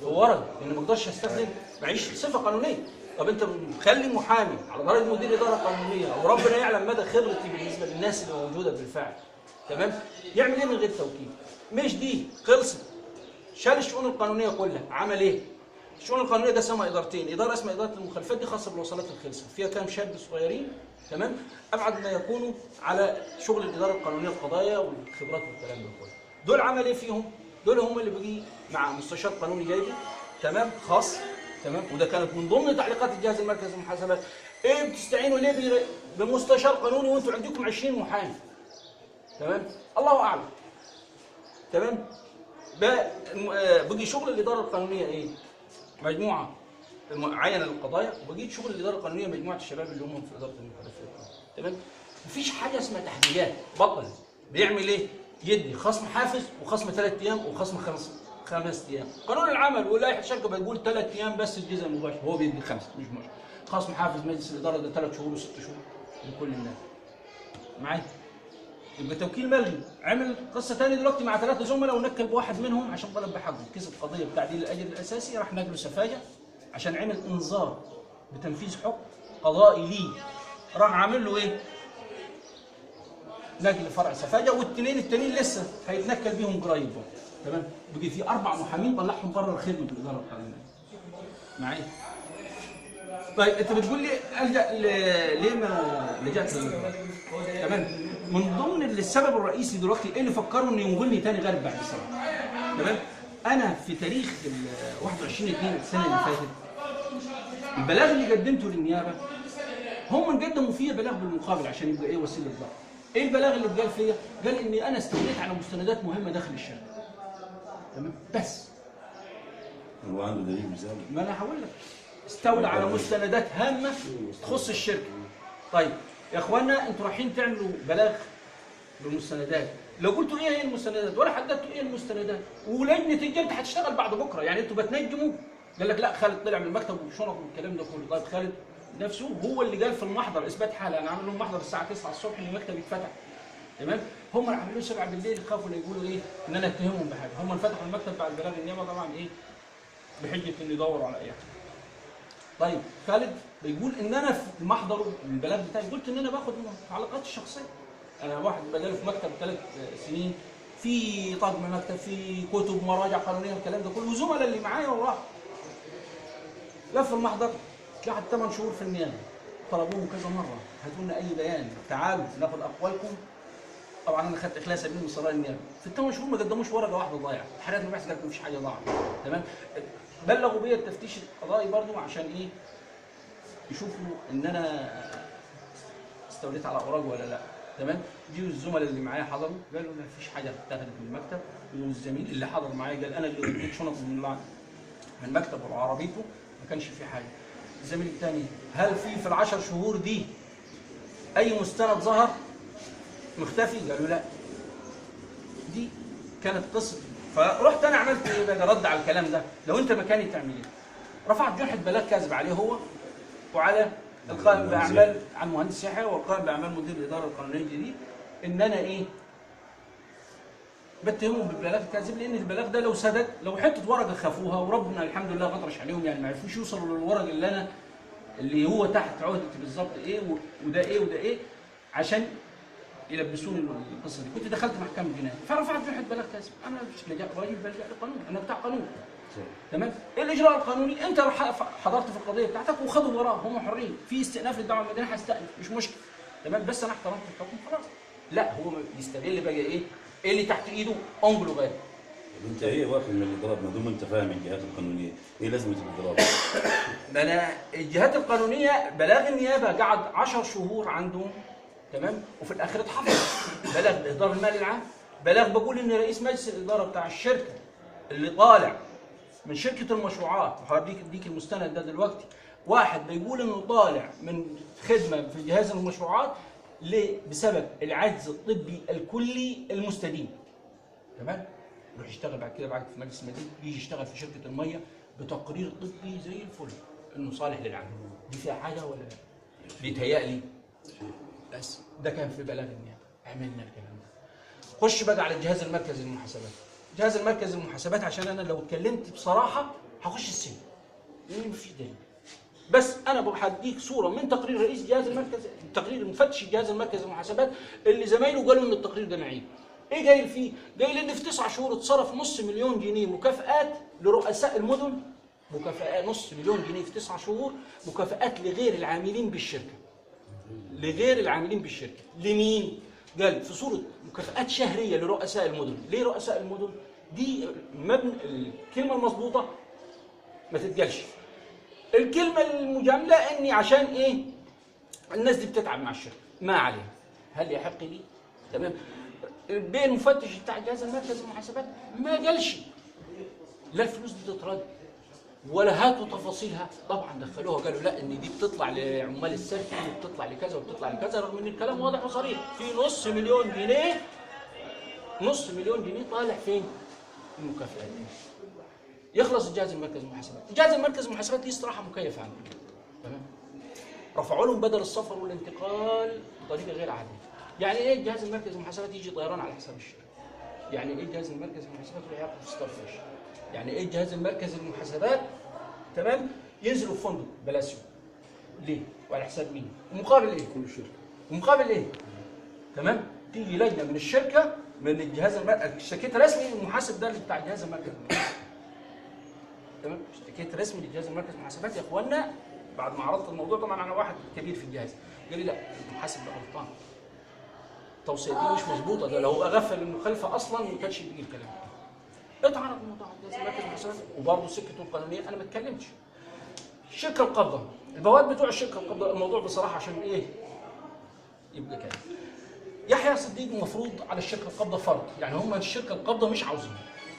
ورق، لان ما اقدرش استخدم، معيش صفه قانونيه. طب انت مخلي محامي على درجه مدير اداره قانونيه، او ربنا يعلم مدى خبرتي بالنسبه للناس اللي موجوده بالفعل، تمام؟ يعمل ايه من غير توكيل؟ مش دي خلصت، شال الشؤون القانونيه كلها، عمل ايه؟ الشؤون القانونيه ده اسمها ادارتين، اداره اسمها اداره المخالفات، دي خاصه بالوصلات الخلصه، فيها كام شاب صغيرين، تمام؟ ابعد ما يكونوا على شغل الاداره القانونيه، القضايا والخبرات والكلام ده كله. دول عمل ايه فيهم؟ دول هم اللي بيجي مع مستشار قانوني جايبه، تمام؟ خاص، تمام؟ وده كانت من ضمن تعليقات الجهاز المركزي للمحاسبات، ايه بتستعينوا ليه بمستشار قانوني وانتم عندكم 20 محامي؟ تمام؟ الله اعلم. تمام؟ بقي شغل الاداره القانونيه ايه؟ مجموعه معينه للقضايا، وبقيت شغل الاداره القانونيه مجموعه الشباب اللي هم في اداره المخالفات. تمام؟ مفيش حاجه اسمها تحديات، بطل. بيعمل ايه؟ يدي خصم حافز وخصم 3 ايام وخصم 5 ايام. قانون العمل ولائحه الشركه بيقول 3 ايام بس الجزء المباشر، هو بيدي 5 مش مشكله. خصم حافز مجلس الاداره ده 3 شهور و6 شهور لكل الناس. معايا؟ يبقى توكيل ملغي. عمل قصه ثانيه دلوقتي مع 3 زملاء ونكل بواحد منهم عشان طلب بحقه، كسب قضيه بتعديل الاجر الاساسي، راح نقله سفاجه عشان عمل انذار بتنفيذ حكم قضائي ليه. راح عامل له ايه؟ نقل فرع سفاجه، والتنين التانيين لسه هيتنكل بيهم قريب. تمام؟ بقي في 4 محامين طلعهم بره الخدمه بالاداره القانونيه. معايا؟ طيب انت بتقول لي الجا ليه ما لجأت تمام؟ من ضمن السبب الرئيسي دلوقتي ايه اللي فكروا انه ينقلني تاني غالب بعد سنه. تمام؟ انا في تاريخ 21/2 السنه اللي فاتت، البلاغ اللي قدمته للنيابه هم قدموا فيه بلاغ بالمقابل عشان يبقى ايه وسيله ضغط. ايه البلاغ اللي اتقال فيا؟ قال اني انا استوليت على مستندات مهمه داخل الشركه. تمام؟ بس هو عنده دليل مثالي؟ ما انا هقول لك، استولى على مستندات هامه تخص الشركه. طيب يا اخوانا انتوا رايحين تعملوا بلاغ بالمستندات، لو قلتوا ايه هي المستندات ولا حددتوا ايه المستندات، ولجنه الجلد هتشتغل بعد بكره، يعني انتوا بتنجموا. قال لك لا خالد طلع من المكتب وشنط والكلام ده كله. طيب خالد نفسه هو اللي قال في المحضر اثبات حاله، انا عامل لهم محضر الساعه 9 الصبح ان المكتب يتفتح. تمام؟ هم عملوا 7 بالليل، خافوا يقولوا ايه؟ ان انا اتهمهم بحاجه. هم فتحوا المكتب بعد بلاغ النيابه طبعا ايه؟ بحجه انه يدوروا على اي حاجه. طيب خالد بيقول ان انا في المحضر البلاغ بتاعي قلت ان انا باخد علاقاتي الشخصيه. انا واحد بقالي في مكتب 3 سنين، في طاقم مكتب، في كتب، مراجع قانونيه، الكلام ده كله، وزملاء اللي معايا وراح لف المحضر قعد 8 شهور في النيابه. طلبوهم كذا مره هاتوا لنا اي بيان، تعالوا ناخد اقوالكم. طبعا انا خدت اخلاء سبيل من صراع النيابه، في ال8 شهور ما قدموش ورقه واحده ضايعه، حالات المباحث قالت مفيش حاجه ضاعت. تمام؟ بلغوا بيا التفتيش القضائي برضو عشان ايه؟ يشوفوا ان انا استوليت على اوراق ولا لا. تمام؟ جيوا الزملاء اللي معايا حضروا قالوا ما فيش حاجه اتاخدت من المكتب، والزميل اللي حضر معايا قال انا اللي اديت شنط من المكتب وعربيته ما كانش في حاجه. الزميل الثاني هل في ال10 شهور دي اي مستند ظهر مختفي؟ قالوا لا. دي كانت قصه. فرحت انا عملت ايه بقى؟ رد على الكلام ده. لو انت مكاني تعمل ايه؟ رفعت جنحه بلاغ كاذب عليه هو وعلى القائم باعمال عن مهندس يحيى والقائم باعمال مدير الاداره القانونيه الجديد، ان انا ايه؟ بتهمهم بالبلاغ الكاذب، لان البلاغ ده لو صدق، لو حته ورقه خافوها وربنا الحمد لله غطرش عليهم، يعني ما عرفوش يوصلوا للورق اللي هو تحت عهدتي بالظبط ايه وده ايه وده ايه، عشان يلبسوني القصه دي. كنت دخلت محكمه جنائيه فرفعت جنحه بلاغ كاذب. انا مش لجأ راجل بلجأ للقانون، انا بتاع قانون. تمام؟ ايه الاجراء القانوني؟ انت حضرت في القضيه بتاعتك وخدوا وراه، هم حرين، في استئناف للدعوه المدنيه هستأنف مش مشكله. تمام؟ بس انا احترمت الحكم خلاص. لا هو يستغل بقى ايه اللي تحت ايده انجله غير. طب انت ايه واقف من الاضراب ما دام انت فاهم الجهات القانونيه؟ ايه لازمه الاضراب؟ ما انا الجهات القانونيه بلاغ النيابه قعد 10 شهور عندهم. تمام؟ وفي الاخر اتحفظ بلاغ باهدار المال العام، بلاغ بقول ان رئيس مجلس الاداره بتاع الشركه اللي طالع من شركه المشروعات، وهديك المستند ده دلوقتي، واحد بيقول انه طالع من خدمه في جهاز المشروعات بسبب العجز الطبي الكلي المستديم. تمام؟ يروح يشتغل بعد كده في مجلس المدينه، يجي يشتغل في شركه الميه بتقرير طبي زي الفل انه صالح للعمل. دي فيها حاجه ولا لا؟ بيتهيألي بس ده كان في بلاغ النيابه، عملنا الكلام ده. خش بقى على الجهاز المركزي للمحاسبات. الجهاز المركزي للمحاسبات عشان انا لو اتكلمت بصراحه هخش السجن لان مفيش دليل. بس انا هديك صوره من تقرير رئيس جهاز المركز، تقرير مفتش الجهاز المركزي للمحاسبات اللي زمايله قالوا ان التقرير ده معيب. ايه جاي فيه؟ جاي لان في 9 شهور اتصرف نص مليون جنيه مكافآت لرؤساء المدن، مكافآت نص مليون جنيه في 9 شهور مكافآت لغير العاملين بالشركه. لغير العاملين بالشركه، لمين؟ قال في صوره مكافآت شهريه لرؤساء المدن. ليه رؤساء المدن؟ دي مبنى الكلمه المظبوطه ما تتقالش. الكلمه المجامله اني عشان ايه؟ الناس دي بتتعب مع الشركه، ما عليها. هل يحق لي؟ تمام. بين المفتش بتاع الجهاز المركزي للمحاسبات ما قالش لا الفلوس دي تترد ولا هاتوا تفاصيلها. طبعا دخلوها قالوا لا ان دي بتطلع لعمال السلفي وبتطلع لكذا وبتطلع لكذا، رغم ان الكلام واضح وصريح. في نص مليون جنيه، نص مليون جنيه طالع فين؟ المكافآت. يخلص الجهاز المركزي للمحاسبات. الجهاز المركزي للمحاسبات ليه استراحه مكيفه عنده. تمام. رفعوا لهم بدل السفر والانتقال بطريقه غير عاديه. يعني ايه الجهاز المركزي للمحاسبات يجي طيران على حساب الشركه؟ يعني ايه الجهاز المركزي للمحاسبات يروح ياخد في ستارفيش؟ يعني ايه الجهاز المركزي للمحاسبات تمام ينزلوا في فندق بلاسيو؟ ليه؟ وعلى حساب مين؟ ومقابل ايه؟ كل شركه. ومقابل ايه؟ تمام؟ تيجي لجنه من الشركه من الجهاز المركزي، اشتكيت رسمي المحاسب ده اللي بتاع الجهاز المركزي للمحاسبات. تمام؟ اشتكيت رسمي للجهاز المركزي للمحاسبات يا اخوانا بعد ما عرضت الموضوع. طبعا انا واحد كبير في الجهاز قال لي لا المحاسب ده غلطان، التوصيه دي مش مظبوطه، ده لو اغفل المخالفه اصلا ما كانش بيجي الكلام ده. اتعرض الموضوع على الجهاز المركزي للمحاسبات وبرضه سكته القانونيه انا ما اتكلمتش. الشركه القابضه، البواب بتوع الشركه القابضه، الموضوع بصراحه عشان ايه يبقى كده. يحيى صديق المفروض على الشركه القابضه فرض، يعني هم الشركه القابضه مش عاوزين.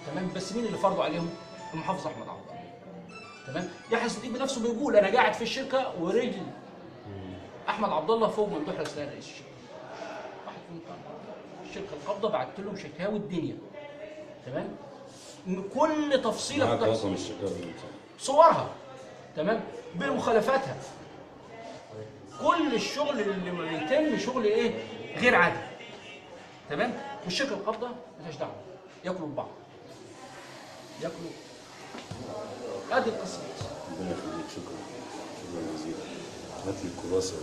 تمام. بس مين اللي فرضوا عليهم؟ المحافظ احمد عوض. تمام. يحيى صديق بنفسه بيقول انا قاعد في الشركه ورجل احمد عبد الله فوق ممدوح رسلان رئيس الشركه. واحد من الشركه القابضه بعت لهم شكاوي الدنيا. تمام. كل تفصيله معاك بتحصل رقم الشكاوى صورها. تمام. بمخالفاتها. كل الشغل اللي بيتم شغل ايه؟ غير عادي. تمام. والشركه القابضه مالهاش دعوه، ياكلوا ببعض. ياكلوا. ادي القصه. ربنا يخليك. شكرا جزيلا. هات لي الكراسه.